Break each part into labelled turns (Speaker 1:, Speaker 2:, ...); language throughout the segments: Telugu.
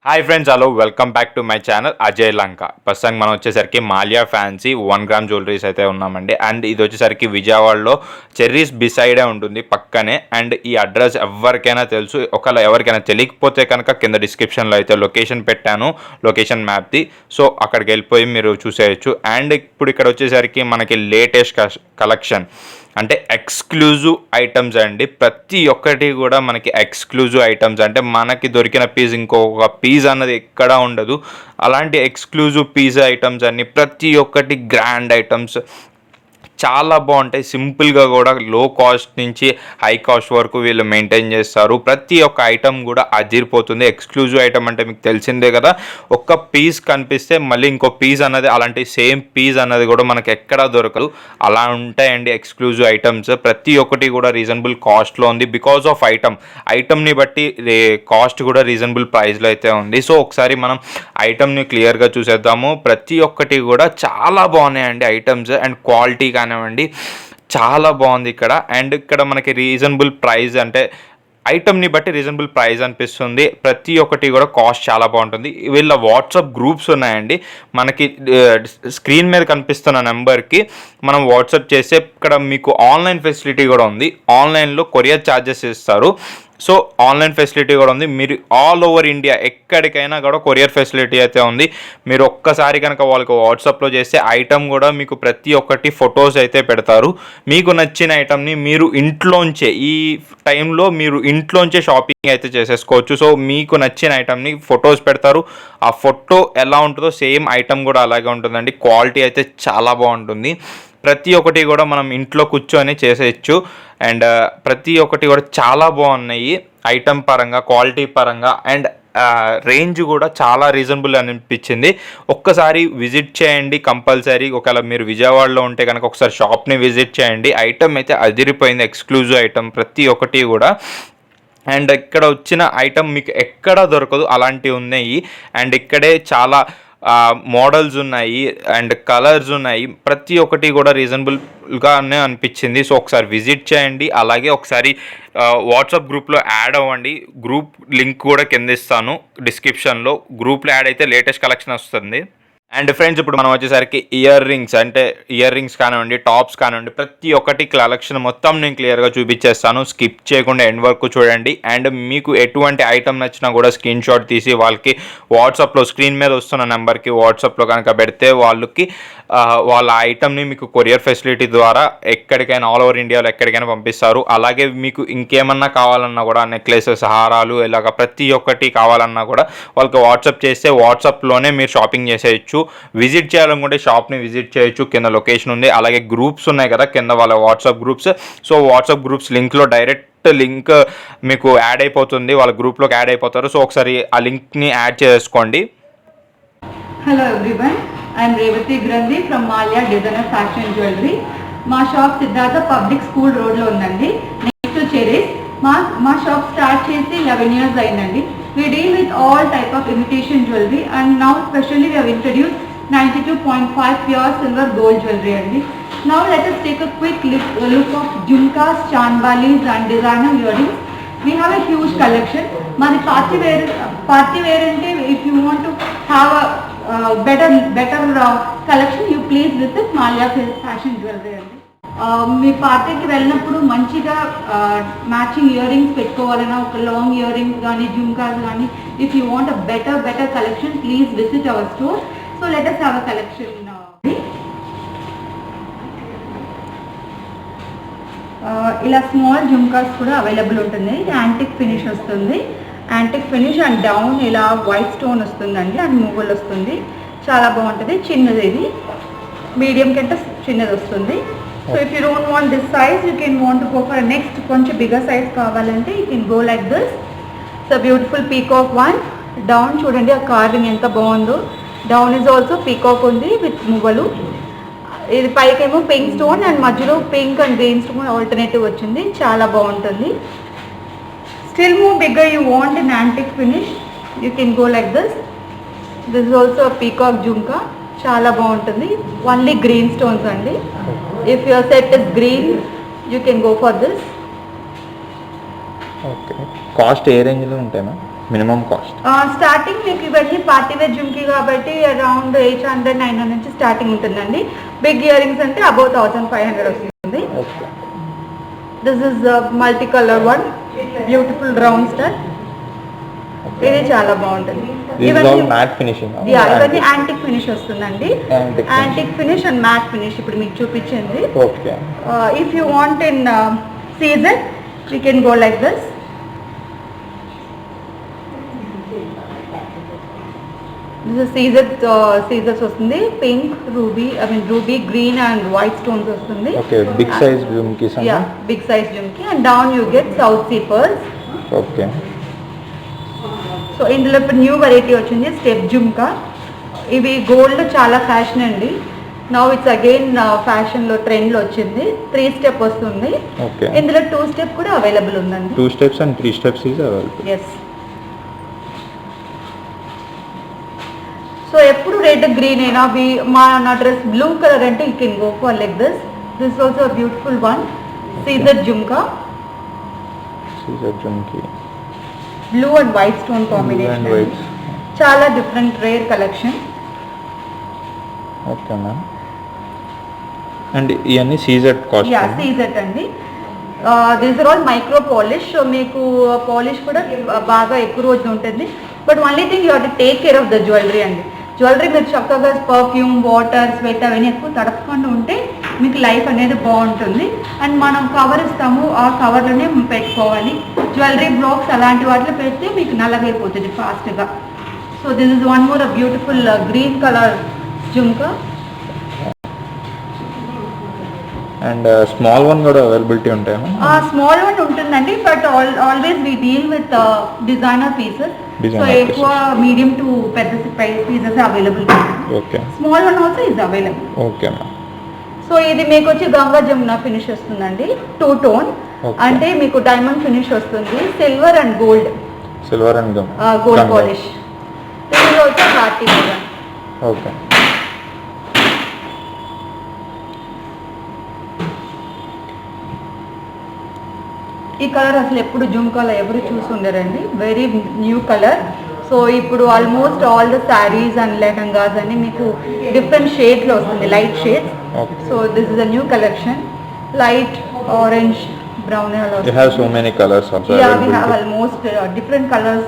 Speaker 1: Hi friends, hello, welcome back to my channel Ajay Lanka. ప్రస్తుతం మనం వచ్చేసరికి మాల్యా ఫ్యాన్సీ 1 గ్రామ్ జ్యువెలరీస్ అయితే ఉన్నామండి. అండ్ ఇది వచ్చేసరికి విజయవాడలో చెర్రీస్ బిసైడే ఉంటుంది, పక్కనే. అండ్ ఈ అడ్రస్ ఎవరికైనా తెలుసు, ఒకవేళ ఎవరికైనా తెలియకపోతే కనుక కింద డిస్క్రిప్షన్లో అయితే లొకేషన్ పెట్టాను, లొకేషన్ మ్యాప్ది. సో అక్కడికి వెళ్ళిపోయి మీరు చూసేయచ్చు. అండ్ ఇప్పుడు ఇక్కడ వచ్చేసరికి మనకి లేటెస్ట్ కలెక్షన్ అంటే ఎక్స్క్లూజివ్ ఐటమ్స్ అండి. ప్రతి ఒక్కటి కూడా మనకి ఎక్స్క్లూజివ్ ఐటమ్స్, అంటే మనకి దొరికిన పీస్ ఇంకొక పీస్ అన్నది ఎక్కడా ఉండదు. అలాంటి ఎక్స్క్లూజివ్ పీస్ ఐటమ్స్ అన్ని ప్రతి ఒక్కటి గ్రాండ్ ఐటమ్స్ చాలా బాగుంటాయి. సింపుల్గా కూడా లో కాస్ట్ నుంచి హై కాస్ట్ వరకు వీళ్ళు మెయింటైన్ చేస్తారు. ప్రతి ఒక్క ఐటమ్ కూడా అదిరిపోతుంది. ఎక్స్క్లూజివ్ ఐటమ్ అంటే మీకు తెలిసిందే కదా, ఒక్క పీస్ కనిపిస్తే మళ్ళీ ఇంకో పీస్ అన్నది, అలాంటి సేమ్ పీస్ అన్నది కూడా మనకి ఎక్కడా దొరకదు. అలా ఉంటాయండి ఎక్స్క్లూజివ్ ఐటమ్స్. ప్రతి ఒక్కటి కూడా రీజనబుల్ కాస్ట్లో ఉంది. బికాస్ ఆఫ్ ఐటమ్ని బట్టి కాస్ట్ కూడా రీజనబుల్ ప్రైస్లో అయితే ఉంది. సో ఒకసారి మనం ఐటమ్ని క్లియర్గా చూసేద్దాము. ప్రతి ఒక్కటి కూడా చాలా బాగున్నాయండి ఐటమ్స్. అండ్ క్వాలిటీ కానివ్వండి చాలా బాగుంది ఇక్కడ. అండ్ ఇక్కడ మనకి రీజనబుల్ ప్రైస్, అంటే ఐటమ్ని బట్టి రీజనబుల్ ప్రైస్ అనిపిస్తుంది. ప్రతి ఒక్కటి కూడా కాస్ట్ చాలా బాగుంటుంది. వీళ్ళ వాట్సాప్ గ్రూప్స్ ఉన్నాయండి. మనకి స్క్రీన్ మీద కనిపిస్తున్న నెంబర్కి మనం వాట్సాప్ చేస్తే ఇక్కడ మీకు ఆన్లైన్ ఫెసిలిటీ కూడా ఉంది. ఆన్లైన్లో కొరియర్ ఛార్జెస్ ఇస్తారు. సో ఆన్లైన్ ఫెసిలిటీ కూడా ఉంది. మీరు ఆల్ ఓవర్ ఇండియా ఎక్కడికైనా కూడా కొరియర్ ఫెసిలిటీ అయితే ఉంది. మీరు ఒక్కసారి కనుక వాళ్ళకి వాట్సాప్లో చేస్తే ఐటమ్ కూడా మీకు ప్రతి ఒక్కటి ఫొటోస్ అయితే పెడతారు. మీకు నచ్చిన ఐటమ్ని మీరు ఇంట్లోంచే, ఈ టైంలో మీరు ఇంట్లోంచే షాపింగ్ అయితే చేసేసుకోవచ్చు. సో మీకు నచ్చిన ఐటమ్ని ఫొటోస్ పెడతారు. ఆ ఫోటో ఎలా ఉంటుందో సేమ్ ఐటమ్ కూడా అలాగే ఉంటుందండి. క్వాలిటీ అయితే చాలా బాగుంటుంది. ప్రతి ఒక్కటి కూడా మనం ఇంట్లో కూర్చొని చేసేయచ్చు. అండ్ ప్రతి ఒక్కటి కూడా చాలా బాగున్నాయి ఐటమ్ పరంగా, క్వాలిటీ పరంగా. అండ్ రేంజ్ కూడా చాలా రీజనబుల్ అనిపించింది. ఒక్కసారి విజిట్ చేయండి కంపల్సరీ. ఒకవేళ మీరు విజయవాడలో ఉంటే కనుక ఒకసారి షాప్ని విజిట్ చేయండి. ఐటమ్ అయితే అదిరిపోయింది, ఎక్స్క్లూజివ్ ఐటమ్ ప్రతి ఒక్కటి కూడా. అండ్ ఇక్కడ వచ్చిన ఐటమ్ మీకు ఎక్కడా దొరకదు, అలాంటివి ఉన్నాయి. అండ్ ఇక్కడే చాలా మోడల్స్ ఉన్నాయి అండ్ కలర్స్ ఉన్నాయి. ప్రతి ఒక్కటి కూడా రీజనబుల్గానే అనిపించింది. సో ఒకసారి విజిట్ చేయండి. అలాగే ఒకసారి వాట్సాప్ గ్రూప్లో యాడ్ అవ్వండి. గ్రూప్ లింక్ కూడా కింద ఇస్తాను డిస్క్రిప్షన్లో. గ్రూప్లో యాడ్ అయితే లేటెస్ట్ కలెక్షన్ వస్తుంది. అండ్ ఫ్రెండ్స్, ఇప్పుడు మనం వచ్చేసరికి ఇయర్ రింగ్స్ కానివ్వండి, టాప్స్ కానివ్వండి, ప్రతి ఒక్కటి కలెక్షన్ మొత్తం నేను క్లియర్గా చూపించేస్తాను. స్కిప్ చేయకుండా ఎండ్ వరకు చూడండి. అండ్ మీకు ఎటువంటి ఐటమ్ నచ్చినా కూడా స్క్రీన్ షాట్ తీసి వాళ్ళకి వాట్సాప్లో, స్క్రీన్ మీద వస్తున్న నెంబర్కి వాట్సాప్లో కనుక పెడితే వాళ్ళ ఐటమ్ని మీకు కొరియర్ ఫెసిలిటీ ద్వారా ఎక్కడికైనా, ఆల్ ఓవర్ ఇండియాలో ఎక్కడికైనా పంపిస్తారు. అలాగే మీకు ఇంకేమన్నా కావాలన్నా కూడా, నెక్లెసెస్, హారాలు, ఇలాగ ప్రతి ఒక్కటి కావాలన్నా కూడా వాళ్ళకి వాట్సాప్ చేస్తే వాట్సాప్లోనే మీరు షాపింగ్ చేసేయచ్చు. విజిట్ చేయాలనుకుంటే షాప్ని విజిట్ చేయొచ్చు. కింద లొకేషన్ ఉంది. అలాగే గ్రూప్స్ ఉన్నాయి కదా కింద, వాళ్ళ WhatsApp groups. So WhatsApp groups లింక్లో డైరెక్ట్ లింక్ మీకు యాడ్ అయిపోతుంది, వాళ్ళ గ్రూప్లోకి యాడ్ అయిపోతారు. సో ఒకసారి ఆ లింక్ని యాడ్ చేసుకోండి.
Speaker 2: హలో ఎవ్రీవన్, ఐఎమ్ రేవతి గ్రంథి from Mallya designer fashion jewellery. మా షాప్ సిద్ధార్థ పబ్లిక్ స్కూల్ రోడ్లో ఉందండి, నెక్స్ట్ చెరీస్. మా షాప్ స్టార్ట్ చేసి 11 years అయిందండి. We deal with all type of imitation jewelry, and now specially we have introduced 92.5 pure silver gold jewelry andi. Now let us take a quick look of jhumkas, chanbalis and designer earrings. We have a huge collection. Mari party wear ante, if you want to have a better collection, you please visit Malia Fashion Jewelry andi. మీ పార్టీకి వెళ్ళినప్పుడు మంచిగా మ్యాచింగ్ ఇయర్ రింగ్స్ పెట్టుకోవాలన్నా, ఒక లాంగ్ ఇయర్ రింగ్స్ కానీ, జుమ్కాస్ కానీ, if you want a better collection, please visit our store. So let us have a collection. ఇలా స్మాల్ జుమ్కాస్ కూడా అవైలబుల్ ఉంటుంది. యాంటిక్ ఫినిష్ వస్తుంది, యాంటిక్ ఫినిష్ అండ్ డౌన్ ఇలా వైట్ స్టోన్ వస్తుందండి, అండ్ మూవల్ వస్తుంది. చాలా బాగుంటుంది. చిన్నది, ఇది మీడియం కంటే చిన్నది వస్తుంది. So if you don't want this size, you can want to go for a next కొంచెం bigger size కావాలంటే you can go like this. It's a beautiful peacock one. Down చూడండి ఆ కార్వింగ్ ఎంత బాగుందో. డౌన్ is also peacock ఉంది with మువ్వలు. ఇది పైకేమో పింక్ స్టోన్ అండ్ మధ్యలో pink and green stone alternative వచ్చింది. చాలా బాగుంటుంది. Still more bigger you want an antique finish, you can go like this. This is also a peacock jhumka. చాలా బాగుంటుంది. ఓన్లీ గ్రీన్ స్టోన్స్ అండి. If your set is green, you can go for this.
Speaker 1: Okay, cost ఏ రేంజ్లో ఉంటాయి మ్యామ్? Minimum cost?
Speaker 2: స్టార్టింగ్ మీకు ఇవన్నీ పార్టీ వేర్ జుమ్కి కాబట్టి అరౌండ్ 800-900 నుంచి స్టార్టింగ్ ఉంటుందండి. బిగ్ ఇయర్ రింగ్స్ అంటే అబౌవ్ 1500 వస్తుంది. This is multi colour one, beautiful round star. ఇది చాలా బాగుంటుంది. ఇవన్నీ యాంటిక్ ఫినిష్ వస్తుందండి. Antique finish and matte finish ఇప్పుడు మీకు చూపించింది. If you want in season you can go like this. సీజర్స్ వస్తుంది. Pink, ruby green and white stones వస్తుంది.
Speaker 1: Big size jhumki.
Speaker 2: Big size jhumki and down you get south sea pearls.
Speaker 1: Okay.
Speaker 2: So ఇందులో ఇప్పుడు న్యూ వెరైటీ వచ్చింది స్టెప్ జుమ్కా. ఇవి గోల్డ్ చాలా ఫ్యాషన్ అండి. నౌ ఇట్స్ అగైన్ ఫ్యాషన్లో ట్రెండ్లో వచ్చింది. 3 స్టెప్ వస్తుంది. ఇందులో 2 స్టెప్ కూడా అవైలబుల్ ఉందండి.
Speaker 1: 2 steps and 3 steps is available.
Speaker 2: Yes. So ఎప్పుడు రెడ్ గ్రీన్ అయినా నా డ్రెస్ బ్లూ కలర్ అంటే you can go for like this. This also beautiful one సీజర్ jhumka. Blue and white stone combination. చాలా different rare collection.
Speaker 1: Okay ma'am. And ఇవన్నీ సీజెడ్ కాస్ట్?
Speaker 2: సీజెడ్ అండి. These are all micro polish. So మీకు పాలిష్ కూడా బాగా ఎక్కువ రోజు ఉంటుంది. But only thing you have to take care of the jewellery అండి. జ్యువెలరీ మీరు చక్కగా పర్ఫ్యూమ్, వాటర్, స్వెట్ అవన్నీ ఎక్కువ తడపకుండా ఉంటే మీకు లైఫ్ అనేది బాగుంటుంది. అండ్ మనం కవర్ ఇస్తాము, ఆ కవర్లోనే పెట్టుకోవాలి. జ్యువెలరీ బ్లాక్స్ అలాంటి వాటిలో పెడితే మీకు నల్లగైపోతుంది ఫాస్ట్గా. So this is one more beautiful green colour jhumka.
Speaker 1: And small one కూడా అవైలబిలిటీ ఉంటాయి?
Speaker 2: స్మాల్ వన్ ఉంటుందండి. But always we deal with designer pieces. So ఎక్కువ మీడియం టు పెద్ద pieces available. Small one also is available.
Speaker 1: Okay.
Speaker 2: So ఇది మీకు వచ్చి గంగా జమున ఫినిష్ వస్తుందండి. 2 టోన్ అంటే మీకు డైమండ్ ఫినిష్ వస్తుంది. Silver and gold. Gold polish. ఇది ఆల్సో పార్టీ వేర్.
Speaker 1: ఓకే.
Speaker 2: ఈ కలర్ అసలు ఎప్పుడు జుమ్కాలో ఎవరు చూసి ఉండరండి. Very new colour. సో ఇప్పుడు almost all the saris and lehengas అన్ని మీకు డిఫరెంట్ షేడ్స్లో వస్తుంది, light shades. So this is a new collection. Light orange, brown.
Speaker 1: You have so many colors also.
Speaker 2: Yeah, we have almost different colors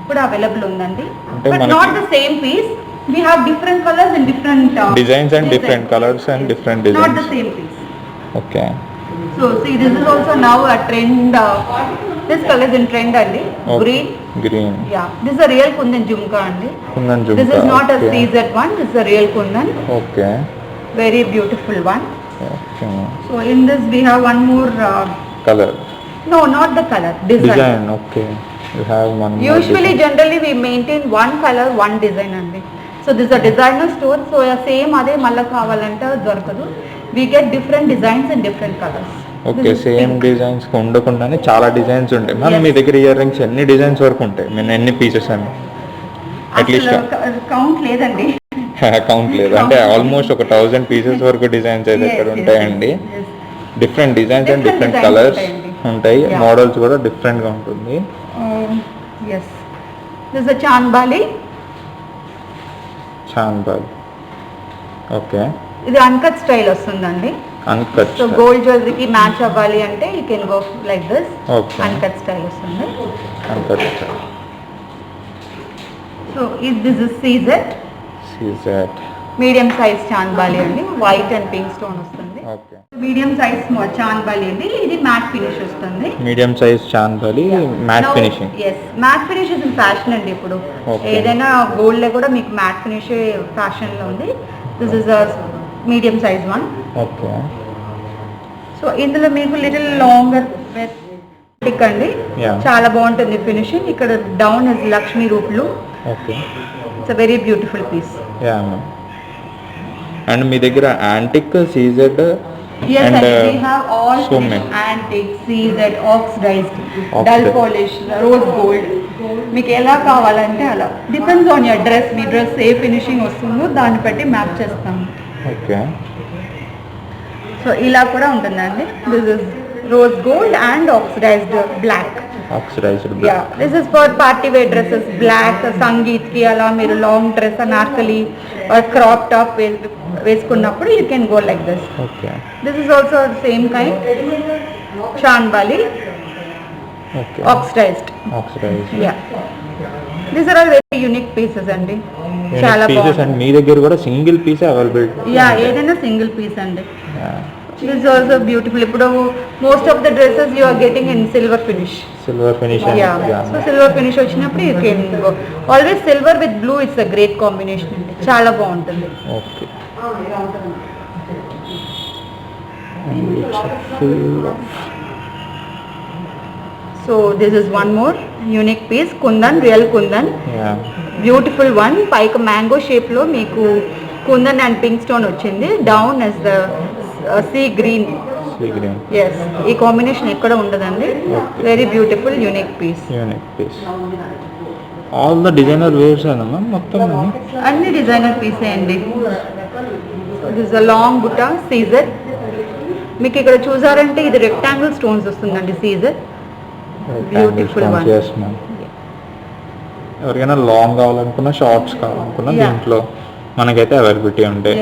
Speaker 2: కూడా అవైలబుల్ ఉందండి. But not the same piece. We have different colors and different
Speaker 1: designs and different colors and different designs.
Speaker 2: Not the same piece.
Speaker 1: Okay.
Speaker 2: So see, this is also now a trend. This color is in trend andi. Green. Yeah. This is a real Kundan Jhumka andi. This is not a CZ one. This is a real Kundan.
Speaker 1: Okay.
Speaker 2: Very beautiful one.
Speaker 1: Okay.
Speaker 2: So in this we have one more
Speaker 1: color.
Speaker 2: No, not the color. Design.
Speaker 1: Okay. You have one more.
Speaker 2: Usually, generally we maintain one color, one design andi. So this is a designer store. So same ade malla kavalante dorkadu. We get different designs and different colors.
Speaker 1: Okay. Same designs ఉండకుండానే చాలా డిజైన్స్ ఉంటాయి. మనం మీ దగ్గర ఇయర్ రింగ్స్ ఎన్ని డిజైన్స్ వరకు ఉంటాయి? నేను ఎన్ని పీసెస్ అని అట్లీస్ట్
Speaker 2: కౌంట్ లేదండి.
Speaker 1: కౌంట్ లేదు అంటే ఆల్మోస్ట్ ఒక 1000 పీసెస్ వరకు డిజైన్స్ అయితే ఇక్కడ ఉంటాయండి. Different designs and different colours ఉంటాయి. మోడల్స్ కూడా డిఫరెంట్గా ఉంటుంది.
Speaker 2: Yes. This is chandbali.
Speaker 1: Okay.
Speaker 2: ఇది అన్కట్ స్టైల్ వస్తుందండి.
Speaker 1: అన్కట్.
Speaker 2: సో గోల్డ్ జ్యువెలరీకి మ్యాచ్ అవ్వాలి అంటే you can go like this. Uncut style వస్తుంది.
Speaker 1: Uncut style.
Speaker 2: So this is CZ. Medium size chandbali అండి. వైట్ అండ్ పింక్ స్టోన్ వస్తుంది.
Speaker 1: ఓకే.
Speaker 2: మీడియం సైజ్ చాంద్బాలి అండి. ఇది మ్యాట్ ఫినిష్ వస్తుంది.
Speaker 1: Medium size chandbali matte finishing.
Speaker 2: yes, matte finish his in fashion అండి. ఇప్పుడు ఏదైనా గోల్డ్ లో కూడా మీకు మ్యాట్ ఫినిష్ ఫ్యాషన్ లో ఉంది. This is a medium size one.
Speaker 1: Okay.
Speaker 2: So ఇందులో మీకు లిటిల్ లాంగర్ టిక్ అండి. చాలా బాగుంటుంది ఫినిషింగ్. ఇక్కడ డౌన్ ఇస్ లక్ష్మీ రూపులు.
Speaker 1: Okay.
Speaker 2: It's a very beautiful piece.
Speaker 1: Yeah ma'am. And మీ దగ్గర antique, CZ
Speaker 2: and we have all so antique, CZ, oxidized, dull polish, rose gold. మీకు ఎలా కావాలంటే అలా depends on your dress. Me dress A finishing వస్తుందో దాన్ని బట్టి మ్యాప్ చేస్తాము.
Speaker 1: ఓకే.
Speaker 2: సో ఇలా కూడా ఉంటుందండి. This is rose gold and oxidized black.
Speaker 1: Oxidized black.
Speaker 2: Yeah, this is for party wear dresses, black, sangeet కి అలా మీరు long dress Anarkali or crop top వేసుకున్నప్పుడు you can go like this.
Speaker 1: Okay.
Speaker 2: This is also same kind chandbali
Speaker 1: okay.
Speaker 2: Oxidized. Yeah, these are all very unique pieces అండి, చాలా
Speaker 1: పీసెస్. అండ్ మీ దగ్గర కూడా సింగిల్ పీస్ అవైలబుల్?
Speaker 2: యా, ఏదైనా సింగిల్ పీస్ అండి. This is also beautiful. ఇప్పుడు most of the dresses you are getting in silver finish.
Speaker 1: Silver finish.
Speaker 2: Yeah. So silver finish వచ్చినప్పుడు you can go. Always silver with blue, it's a great combination అండి, చాలా బాగుంటుంది.
Speaker 1: Okay.
Speaker 2: So this is one more unique piece, kundan, real kundan.
Speaker 1: Yeah.
Speaker 2: Beautiful one. పైకి మ్యాంగో షేప్ లో మీకు కుందన్ అండ్ పింక్ స్టోన్ వచ్చింది. Down as the sea green. Yes, ఈ కాంబినేషన్ ఎక్కడ ఉండదండి. Very beautiful unique piece.
Speaker 1: All the designer wears అన్నమా మొత్తం
Speaker 2: అన్ని డిజైనర్ పీసే అండి. దిస్ అ లాంగ్ బుటా సీజర్. మీకు ఇక్కడ చూసారంటే ఇది రెక్టాంగిల్ స్టోన్స్ వస్తుందండి సీజర్. Beautiful one.
Speaker 1: ఎవరికైనా లాంగ్ కావాలనుకున్నా షార్ట్స్ కావాలనుకున్నా దీంట్లో మనకైతే అవైలబిలిటీ ఉంటాయి.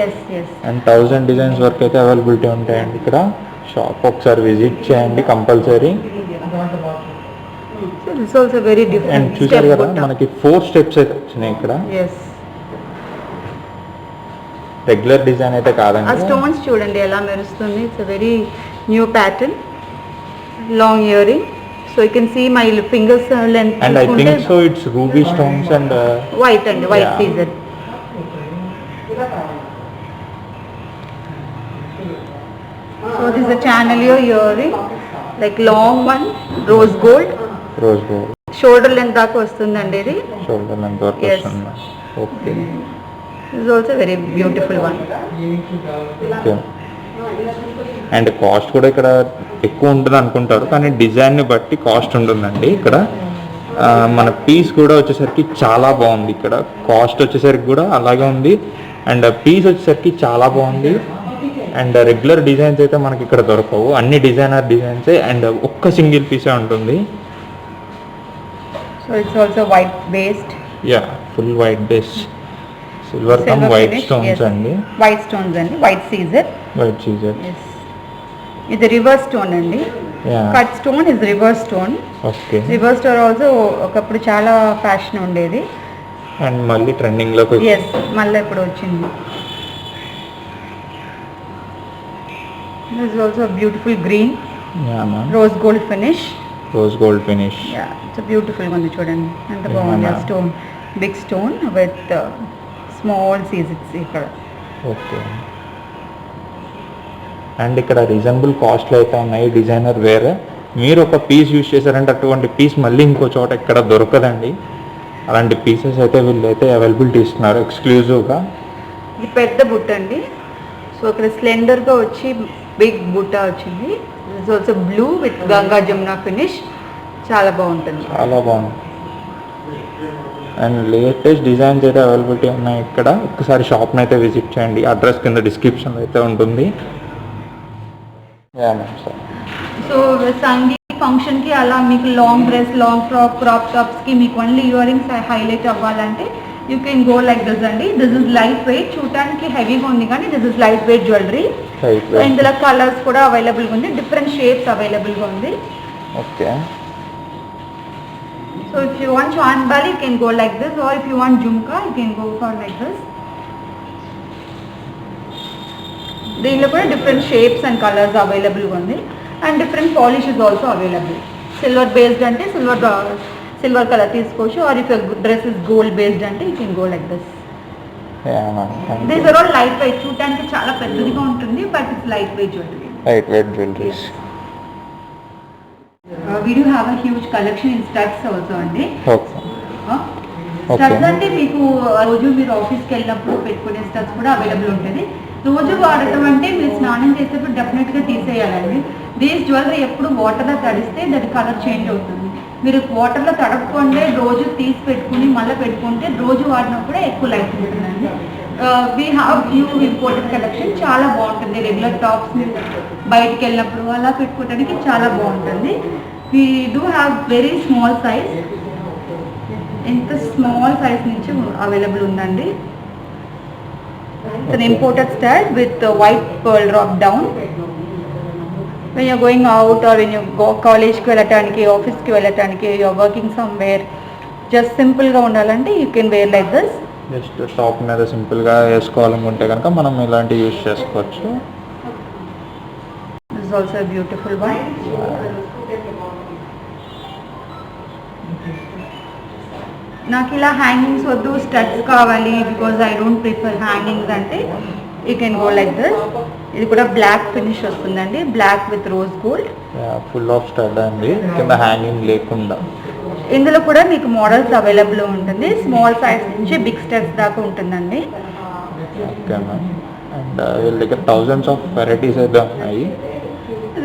Speaker 1: అండ్ 1000 డిజైన్స్ వరకు అయితే అవైలబిలిటీ ఉంటాయండి ఇక్కడ. షాప్ ఒకసారి విజిట్ చేయండి కంపల్సరీ. అండ్ చూసారు కదా మనకి 4 స్టెప్స్ అయితే వచ్చినాయి ఇక్కడ. రెగ్యులర్ డిజైన్ అయితే కాదండి.
Speaker 2: ఆ స్టోన్స్ చూడండి ఎలా మెరుస్తుంది. It's very new pattern, long earring. So you can see my fingers length.
Speaker 1: And I think so it's ruby stones and
Speaker 2: white అండి, వైట్ సీజర్. So this is a channelier earring, like long one, rose gold. Shoulder length దాకా వస్తుందండి ఇది.
Speaker 1: Shoulder length వరకు వస్తుంది. Okay.
Speaker 2: This is also very beautiful one.
Speaker 1: Okay. And cost కూడా ఇక్కడ ఎక్కువ ఉంటుంది అనుకుంటారు, కానీ డిజైన్ని బట్టి కాస్ట్ ఉంటుందండి ఇక్కడ. మన పీస్ కూడా వచ్చేసరికి చాలా బాగుంది. ఇక్కడ కాస్ట్ వచ్చేసరికి కూడా అలాగే ఉంది. అండ్ పీస్ వచ్చేసరికి చాలా బాగుంది. అండ్ రెగ్యులర్ డిజైన్స్ అయితే మనకి ఇక్కడ దొరకవు, అన్ని డిజైనర్ డిజైన్సే. అండ్ ఒక్క సింగిల్ పీసే ఉంటుంది.
Speaker 2: So it's also white based.
Speaker 1: Yeah, full white base, silver come white stones అండి.
Speaker 2: వైట్ స్టోన్స్ అండి, వైట్ సీజర్. ఇది రివర్స్ స్టోన్ అండి. Cut stone is reverse stone.
Speaker 1: Okay.
Speaker 2: Reverse stone also ఒకప్పుడు చాలా ఫ్యాషన్ ఉండేది.
Speaker 1: అండ్ మళ్ళీ ట్రెండింగ్ లోకి.
Speaker 2: ఎస్, మళ్ళీ ఇప్పుడు వచ్చింది. This is also a beautiful green.
Speaker 1: Yeah, ma'am.
Speaker 2: Rose gold finish.
Speaker 1: Yeah,
Speaker 2: it's a beautiful one. చూడండి ఎంత బాగుంది. ఆ stone, big stone with small scissors ఇక్కడ.
Speaker 1: ఓకే. అండ్ ఇక్కడ రీజనబుల్ కాస్ట్లో అయితే ఉన్నాయి డిజైనర్ వేర్. మీరు ఒక పీస్ యూజ్ చేశారంటే అటువంటి పీస్ మళ్ళీ ఇంకో చోట ఇక్కడ దొరకదండి. అలాంటి పీసెస్ అయితే వీళ్ళు అయితే అవైలబిలిటీ ఇస్తున్నారు ఎక్స్క్లూజివ్గా.
Speaker 2: ఇది పెద్ద బుట్ట అండి. సో ఇక్కడ స్లెండర్గా వచ్చి బిగ్ బుట్ట వచ్చింది. This also blue with Ganga Jamuna finish. చాలా బాగుంటుంది.
Speaker 1: అండ్ లేటెస్ట్ డిజైన్స్ అయితే అవైలబిలిటీ ఉన్నాయి ఇక్కడ. ఒక్కసారి షాప్ని అయితే విజిట్ చేయండి. అడ్రస్ కింద డిస్క్రిప్షన్లో అయితే ఉంటుంది.
Speaker 2: సో సంగీత్ ఫంక్షన్కి అలా మీకు long dress, long frock, crop టాప్స్కి మీకు ఓన్లీ ఇయర్ రింగ్స్ హైలైట్ అవ్వాలంటే you can go like this అండి. దిస్ ఇస్ లైట్ వెయిట్, చూడటానికి హెవీగా ఉంది కానీ this is light weight jewellery. ఇందులో కలర్స్ కూడా అవైలబుల్గా ఉంది, డిఫరెంట్ షేప్స్ అవైలబుల్గా ఉంది.
Speaker 1: Okay.
Speaker 2: So if you want chandbali you can go like this, or if you want jhumka you can go for like this. దీనిలో కూడా డిఫరెంట్ షేప్స్ అండ్ కలర్స్ అవైలబుల్గా ఉంది. And different polish is also available. Silver based అంటే సిల్వర్ కలర్ తీసుకోవచ్చు, or if dress is gold based అంటే you can go like this. These are all light weight. చూడటానికి చాలా పెద్దదిగా ఉంటుంది but it's light weight jewellery. We do have a huge collection in studs also అండి. స్టడ్స్ అంటే మీకు రోజు మీరు ఆఫీస్కి వెళ్ళినప్పుడు పెట్టుకునే స్టడ్స్ కూడా అవైలబుల్ ఉంటుంది. రోజు వాడటం అంటే మీరు స్నానం చేసేప్పుడు డెఫినెట్గా తీసేయాలండి. దీస్ జ్యువెలరీ ఎప్పుడు వాటర్లో తడిస్తే దాని కలర్ చేంజ్ అవుతుంది. మీరు వాటర్లో తడపకుండా రోజు తీసి పెట్టుకుని మళ్ళీ పెట్టుకుంటే రోజు వాడినప్పుడే ఎక్కువ లైఫ్ ఉంటుందండి. We have new imported collection, చాలా బాగుంటుంది. రెగ్యులర్ టాప్స్ని బయటికి వెళ్ళినప్పుడు అలా పెట్టుకోవడానికి చాలా బాగుంటుంది. We do have very small size, ఎంత స్మాల్ సైజ్ నుంచి అవైలబుల్ ఉందండి. It's an imported style with white pearl drop down. When you're going out or when you కాలేజ్కి వెళ్ళటానికి, ఆఫీస్కి వెళ్ళటానికి, యూఆర్ వర్కింగ్ సమ్వేర్, జస్ట్ సింపుల్గా ఉండాలంటే you can wear like this.
Speaker 3: Just top మీద సింపుల్గా వేసుకోవాలనుకుంటే కనుక మనం ఇలాంటివి యూజ్ చేసుకోవచ్చు.
Speaker 2: This is also beautiful one. నాకు ఇలా హ్యాంగింగ్స్ వద్దు, స్టడ్స్ కావాలి, because I don't prefer hangings అంటే you can go like this. ఇది కూడా బ్లాక్ ఫినిష్ వస్తుందండి, black with rose gold.
Speaker 3: Full of stud అండి, కింద హ్యాంగింగ్ లేకుండా.
Speaker 2: ఇందులో కూడా మీకు మోడల్స్ అవైలబుల్ ఉంటుంది, స్మాల్ సైజ్ నుంచి బిగ్ స్టడ్స్ దాకా ఉంటుందండి.
Speaker 3: Okay ma'am. అండ్ వీళ్ళ దగ్గర థౌజండ్స్ ఆఫ్ వెరైటీస్ అయితే ఉన్నాయి.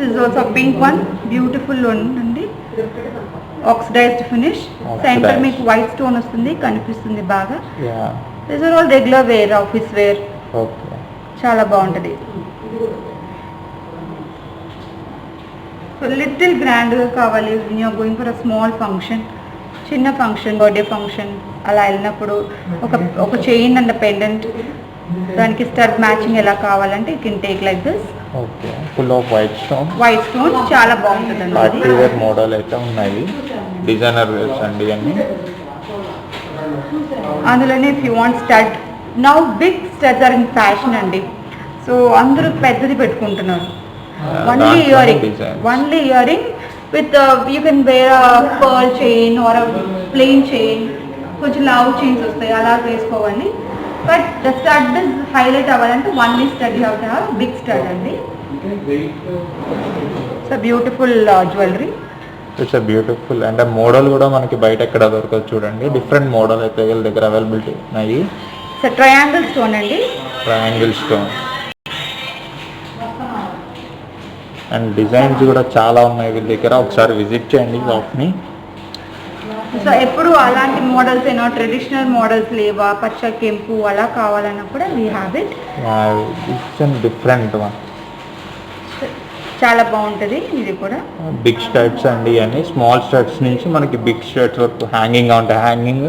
Speaker 2: This also pink one, beautiful ఉందండి, ఆక్సిడైజ్డ్ ఫినిష్. సెంటర్ మీకు వైట్ స్టోన్ వస్తుంది, కనిపిస్తుంది బాగా. This are all regular wear, office wear.
Speaker 3: Okay,
Speaker 2: చాలా బాగుంటుంది. సో లిటిల్ గ్రాండ్గా కావాలి, you're going for a small function, చిన్న ఫంక్షన్, బర్త్డే ఫంక్షన్ అలా వెళ్ళినప్పుడు ఒక చైన్ అండ్ పెండెంట్, దానికి స్టడ్ మ్యాచింగ్ ఎలా కావాలంటే you can take like this.
Speaker 3: Okay, full of white stone.
Speaker 2: White stone చాలా బాగుంటుందండి.
Speaker 3: పార్టీ వేర్ మోడల్ అయితే ఉన్నాయి, డిజైనర్ వేర్స్ అండి అన్ని.
Speaker 2: అందులోనే if you want stud, now big studs are in fashion అండి. సో అందరూ పెద్దది పెట్టుకుంటున్నారు. Only earring with you can wear a pearl chain or a plain chain. కొంచెం లావ్ చైన్స్ వస్తాయి, అలా వేసుకోవాలి. But the stud is highlight అవ్వాలంటే only stud you have to have big stud అండి. It's a beautiful jewellery.
Speaker 3: It's a beautiful and ఆ మోడల్ కూడా మనకి బయట ఎక్కడ దొరకదు చూడండి. డిఫరెంట్ మోడల్ అయితే వీళ్ళ దగ్గర అవైలబిలిటీ ఉన్నాయి.
Speaker 2: ఇట్స్ ట్రయాంగిల్ స్టోన్ అండి,
Speaker 3: ట్రయాంగిల్ స్టోన్. అండ్ డిజైన్స్ కూడా చాలా ఉన్నాయి వీళ్ళ దగ్గర, ఒకసారి విజిట్ చేయండి షాప్ని.
Speaker 2: సో ఎప్పుడు అలాంటి మోడల్స్ ఏమో ట్రెడిషనల్ మోడల్స్ లేవా, పచ్చ కెంపు అలా కావాలన్నా కూడా we have it.
Speaker 3: It's and different one,
Speaker 2: చాలా బాగుంటుంది. ఇది కూడా
Speaker 3: బిగ్ స్టడ్స్ అండి అని, స్మాల్ స్టడ్స్ నుంచి మనకి బిగ్ స్టడ్స్ వరకు హ్యాంగింగ్ ఉంటాయి. హ్యాంగింగ్,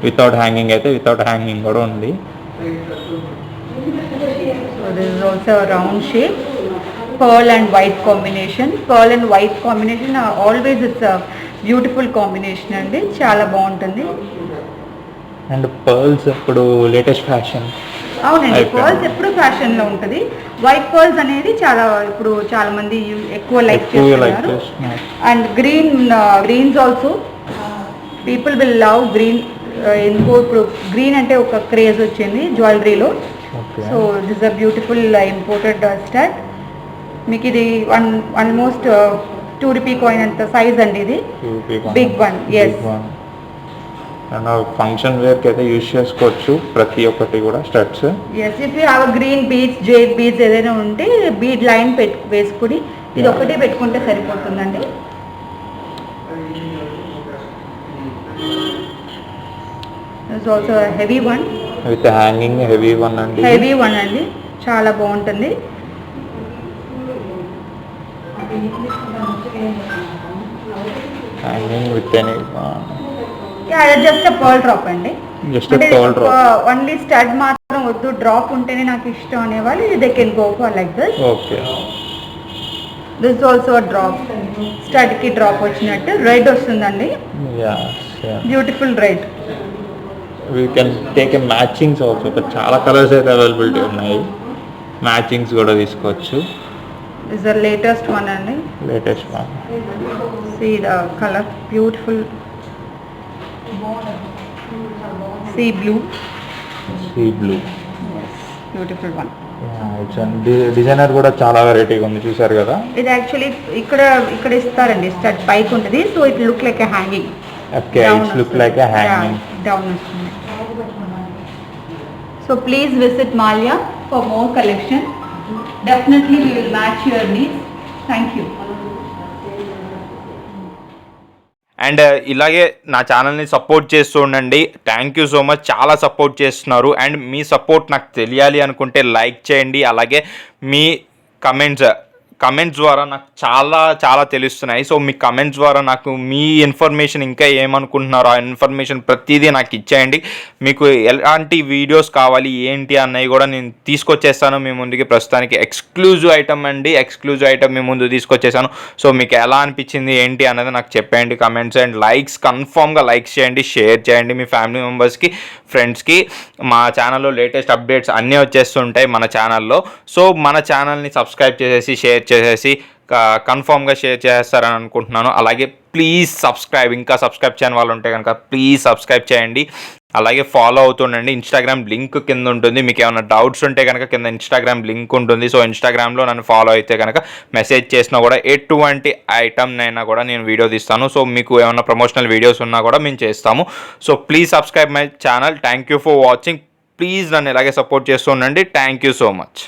Speaker 3: వితౌట్ హ్యాంగింగ్ అయితే వితౌట్ హ్యాంగింగ్ కూడా ఉంది.
Speaker 2: So this is also round shape, pearl and white combination. Pearl and white combination always it's a beautiful combination అండి, చాలా బాగుంటుంది.
Speaker 3: అండ్ పర్ల్స్ ఇప్పుడు లేటెస్ట్ ఫ్యాషన్.
Speaker 2: అవునండి, పర్ల్స్ ఎప్పుడు ఫ్యాషన్లో ఉంటుంది. వైట్ పర్ల్స్ అనేది ఇప్పుడు చాలా మంది ఎక్కువ లైక్ చేస్తున్నారు. And greens also people will love green. ఎందుకో ఇప్పుడు గ్రీన్ అంటే ఒక క్రేజ్ వచ్చింది జ్యువెలరీలో. So this a beautiful imported stud. మీకు ఇది ఆల్మోస్ట్ 2 రూపీ కాయిన్ అంత సైజ్ అండి, ఇది బిగ్ వన్. ఎస్,
Speaker 3: ఫంక్షన్ వేర్కి అయితే యూజ్ చేసుకోవచ్చు ప్రతి ఒక్కటి కూడా studs.
Speaker 2: Yes, if you have green beads, jade beads ఏదైనా ఉంటే బీడ్ లైన్ వేసుకుని ఇది ఒకటి పెట్టుకుంటే సరిపోతుందండి. It's also heavy one
Speaker 3: with hanging, heavy one అండి.
Speaker 2: హెవీ వన్ అండి, చాలా బాగుంటుంది.
Speaker 3: Hanging with any,
Speaker 2: just pearl drop అండి.
Speaker 3: Just pearl drop.
Speaker 2: Only stud మాత్రం వద్దు, డ్రాప్ ఉంటేనే నాకు ఇష్టం అనేవాళ్ళు they can go for like this.
Speaker 3: Okay,
Speaker 2: this also drop, stud కి డ్రాప్ వచ్చినట్టు రెడ్ వస్తుందండి. Beautiful red.
Speaker 3: We can take a matchings also. చాలా కలర్స్ అయితే అవైలబిలిటీ ఉన్నాయి, మ్యాచింగ్స్ కూడా తీసుకోవచ్చు.
Speaker 2: This is the latest one అండి.
Speaker 3: Latest one.
Speaker 2: See the color, beautiful sea blue.
Speaker 3: Sea blue,
Speaker 2: beautiful one.
Speaker 3: Designer కూడా చాలా వెరైటీగా ఉంది, చూసారు కదా.
Speaker 2: ఇది యాక్చువల్లీ ఇక్కడ ఇస్తారండి, స్టడ్ పైకి ఉంటుంది. So it look like a hanging.
Speaker 3: Okay, it's look like a hanging.
Speaker 2: Down వస్తుంది. So please visit Malya for more collection. Definitely we will match your needs. Thank you.
Speaker 1: అండ్ ఇలాగే నా ఛానల్ని సపోర్ట్ చేస్తూ ఉండండి. థ్యాంక్ యూ సో మచ్, చాలా సపోర్ట్ చేస్తున్నారు. అండ్ మీ సపోర్ట్ నాకు తెలియాలి అనుకుంటే లైక్ చేయండి. అలాగే మీ కమెంట్స్ ద్వారా నాకు చాలా తెలుస్తున్నాయి. సో మీ కమెంట్స్ ద్వారా నాకు మీ ఇన్ఫర్మేషన్ ఇంకా ఏమనుకుంటున్నారో ఆ ఇన్ఫర్మేషన్ ప్రతిదీ నాకు ఇచ్చేయండి. మీకు ఎలాంటి వీడియోస్ కావాలి ఏంటి అన్నవి కూడా నేను తీసుకొచ్చేస్తాను మీ ముందుకి. ప్రస్తుతానికి ఎక్స్క్లూజివ్ ఐటమ్ మీ ముందు తీసుకొచ్చేసాను. సో మీకు ఎలా అనిపించింది ఏంటి అన్నది నాకు చెప్పండి కమెంట్స్. అండ్ కన్ఫామ్గా లైక్స్ చేయండి, షేర్ చేయండి మీ ఫ్యామిలీ మెంబర్స్కి, ఫ్రెండ్స్కి. మా ఛానల్లో లేటెస్ట్ అప్డేట్స్ అన్నీ వచ్చేస్తుంటాయి మన ఛానల్లో. సో మన ఛానల్ని సబ్స్క్రైబ్ చేసేసి షేర్ చేసేసి కన్ఫామ్గా షేర్ చేస్తారని అనుకుంటున్నాను. అలాగే ప్లీజ్ ఇంకా సబ్స్క్రైబ్ చేయని వాళ్ళు ఉంటే కనుక ప్లీజ్ సబ్స్క్రైబ్ చేయండి. అలాగే ఫాలో అవుతుండండి. ఇన్స్టాగ్రామ్ లింక్ కింద ఉంటుంది. మీకు ఏమైనా డౌట్స్ ఉంటే కనుక కింద ఇన్స్టాగ్రామ్ లింక్ ఉంటుంది. సో ఇన్స్టాగ్రామ్లో నన్ను ఫాలో అయితే కనుక మెసేజ్ చేసినా కూడా ఎటువంటి ఐటమ్నైనా కూడా నేను వీడియో తీస్తాను. సో మీకు ఏమైనా ప్రమోషనల్ వీడియోస్ ఉన్నా కూడా మేము చేస్తాము. So please subscribe my channel. Thank you for watching. Please నన్ను ఇలాగే సపోర్ట్ చేస్తూ ఉండండి. Thank you so much.